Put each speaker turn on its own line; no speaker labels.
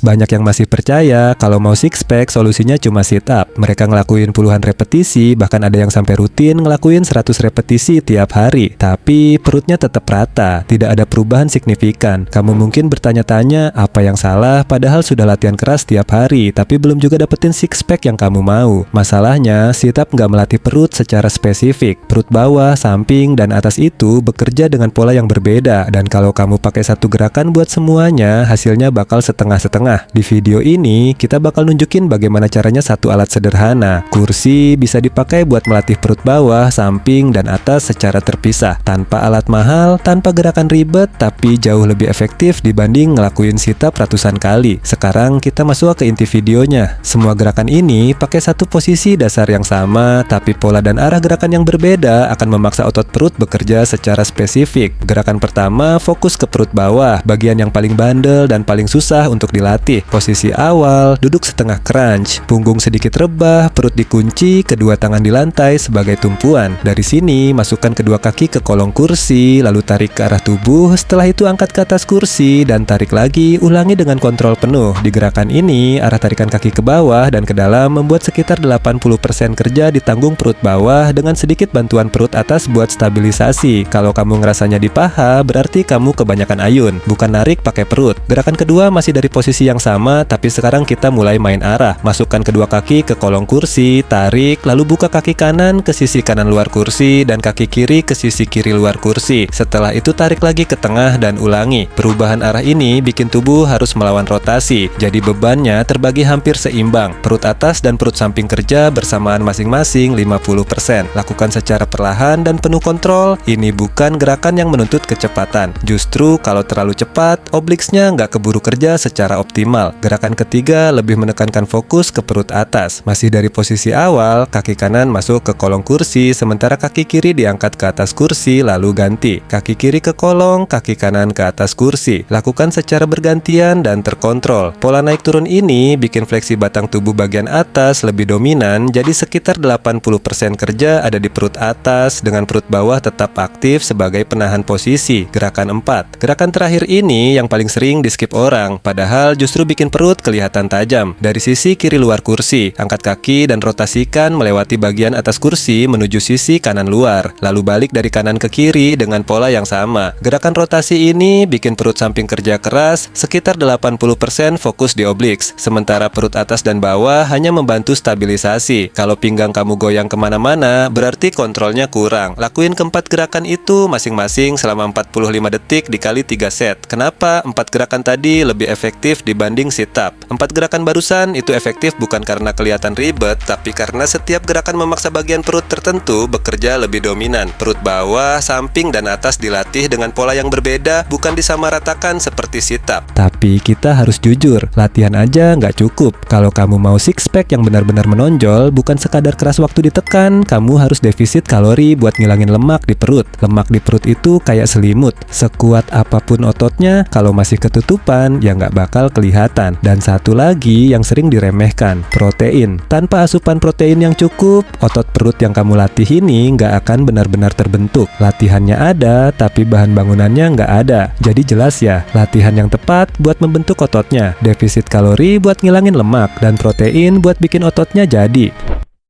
Banyak yang masih percaya kalau mau six pack solusinya cuma sit up. Mereka ngelakuin puluhan repetisi, bahkan ada yang sampai rutin ngelakuin 100 repetisi tiap hari. Tapi perutnya tetap rata, tidak ada perubahan signifikan. Kamu mungkin bertanya-tanya apa yang salah, padahal sudah latihan keras tiap hari, tapi belum juga dapetin six pack yang kamu mau. Masalahnya, sit up nggak melatih perut secara spesifik. Perut bawah, samping, dan atas itu bekerja dengan pola yang berbeda. Dan kalau kamu pakai satu gerakan buat semuanya, hasilnya bakal setengah-setengah. Di video ini, kita bakal nunjukin bagaimana caranya satu alat sederhana. Kursi bisa dipakai buat melatih perut bawah, samping, dan atas secara terpisah. Tanpa alat mahal, tanpa gerakan ribet, tapi jauh lebih efektif dibanding ngelakuin sit up ratusan kali. Sekarang kita masuk ke inti videonya. Semua gerakan ini pakai satu posisi dasar yang sama, tapi pola dan arah gerakan yang berbeda akan memaksa otot perut bekerja secara spesifik. Gerakan pertama fokus ke perut bawah, bagian yang paling bandel dan paling susah untuk dilatih. Posisi awal, duduk setengah crunch, punggung sedikit rebah, perut dikunci, kedua tangan di lantai sebagai tumpuan. Dari sini, masukkan kedua kaki ke kolong kursi, lalu tarik ke arah tubuh, setelah itu angkat ke atas kursi, dan tarik lagi, ulangi dengan kontrol penuh. Di gerakan ini, arah tarikan kaki ke bawah dan ke dalam membuat sekitar 80% kerja di tanggung perut bawah dengan sedikit bantuan perut atas buat stabilisasi. Kalau kamu ngerasanya di paha, berarti kamu kebanyakan ayun, bukan narik pakai perut. Gerakan kedua masih dari posisi yang sama, tapi sekarang kita mulai main arah. Masukkan kedua kaki ke kolong kursi, tarik, lalu buka kaki kanan ke sisi kanan luar kursi dan kaki kiri ke sisi kiri luar kursi. Setelah itu tarik lagi ke tengah dan ulangi. Perubahan arah ini bikin tubuh harus melawan rotasi, jadi bebannya terbagi hampir seimbang. Perut atas dan perut samping kerja bersamaan masing-masing 50%. Lakukan secara perlahan dan penuh kontrol. Ini bukan gerakan yang menuntut kecepatan. Justru kalau terlalu cepat, obliksnya nggak keburu kerja secara optimal. Gerakan ketiga lebih menekankan fokus ke perut atas. Masih dari posisi awal, kaki kanan masuk ke kolong kursi, sementara kaki kiri diangkat ke atas kursi, lalu ganti. Kaki kiri ke kolong, kaki kanan ke atas kursi. Lakukan secara bergantian dan terkontrol. Pola naik turun ini bikin fleksi batang tubuh bagian atas lebih dominan, jadi sekitar 80% kerja ada di perut atas, dengan perut bawah tetap aktif sebagai penahan posisi. Gerakan 4. Gerakan terakhir ini yang paling sering di skip orang, padahal justru bikin perut kelihatan tajam. Dari sisi kiri luar kursi, angkat kaki dan rotasikan melewati bagian atas kursi menuju sisi kanan luar, lalu balik dari kanan ke kiri dengan pola yang sama. Gerakan rotasi ini bikin perut samping kerja keras, sekitar 80% fokus di obliks, sementara perut atas dan bawah hanya membantu stabilisasi. Kalau pinggang kamu goyang kemana-mana, berarti kontrolnya kurang. Lakuin keempat gerakan itu masing-masing selama 45 detik dikali 3 set. Kenapa 4 gerakan tadi lebih efektif dibanding sit up? 4 gerakan barusan itu efektif bukan karena kelihatan ribet, tapi karena setiap gerakan memaksa bagian perut tertentu bekerja lebih dominan. Perut bawah, samping, dan atas dilatih dengan pola yang berbeda, bukan disamaratakan seperti sit up. Tapi kita harus jujur, latihan aja nggak cukup. Kalau kamu mau six pack yang benar-benar menonjol, bukan sekadar keras waktu ditekan, kamu harus defisit kalori buat ngilangin lemak di perut. Lemak di perut itu kayak selimut. Sekuat apapun ototnya, kalau masih ketutupan, ya nggak bakal kelihatan. Dan satu lagi yang sering diremehkan, protein. Tanpa asupan protein yang cukup, otot perut yang kamu latih ini nggak akan benar-benar terbentuk. Latihannya ada, tapi bahan bangunannya nggak ada. Jadi jelas ya, latihan yang tepat buat membentuk ototnya, defisit kalori buat ngilangin lemak, dan protein buat bikin ototnya jadi.